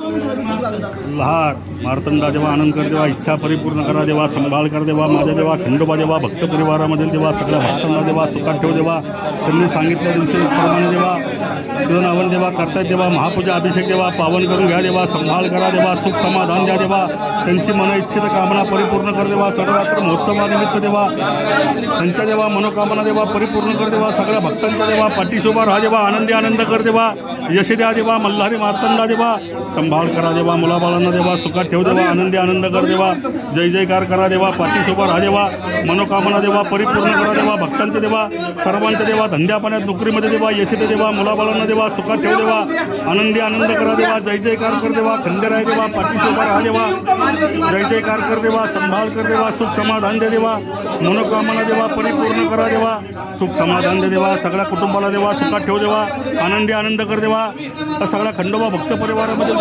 लहार मार्तंडा देवा, आनंद कर देवा, इच्छा परिपूर्ण करा देवा, संभाळ कर देवा, माझ्या देवा, खंडोबा देवा, भक्त परिवारामधील देवा, सगळ्या भक्तांना देवा सुखात ठेव देवा, त्यांनी सांगितल्या दिवशी प्रमाणे देवा, तिथं नावन देवा, करतायत देवा, महापूजा अभिषेक देवा, पावन करून घ्या देवा, संभाळ करा देवा, सुख समाधान द्या देवा, त्यांची मन इच्छित कामना परिपूर्ण कर देवा, सडरात्र महोत्सवानिमित्त देवा, त्यांच्या देवा मनोकामना देवा परिपूर्ण कर देवा, सगळ्या भक्तांच्या देवा पाठीशी उभा राहा देवा, आनंदी आनंद कर देवा, यश द्या देवा, मल्हारी मार्तंडा देवा, संभाळ करा देवा, मुलाबाळांना देवा सुखात ठेव देवा, आनंदी आनंद कर देवा, जय जयकार करा देवा, पाठीशी उभा राहा देवा, मनोकामना देवा परिपूर्ण करा देवा, भक्तांच्या देवा, सर्वांच्या देवा, धंद्यापाण्यात नोकरीमध्ये देवा, यश दे देवा, मुलाबाळांना देवा सुखात ठेव देवा, आनंदी आनंद करा देवा, जय जयकार कर देवा, खंडेराय देवा, पाठीशी उभा राहा देवा, जय जयकार कर देवा, संभाळ कर देवा, सुख समाधान दे देवा, मनोकामना देवा परिपूर्ण करा देवा, सुख समाधान दे देवा, सगळ्या कुटुंबाला देवा सुखात ठेव देवा, आनंदी आनंद कर देवा, सगळ्या खंडोबा भक्त परिवारामध्ये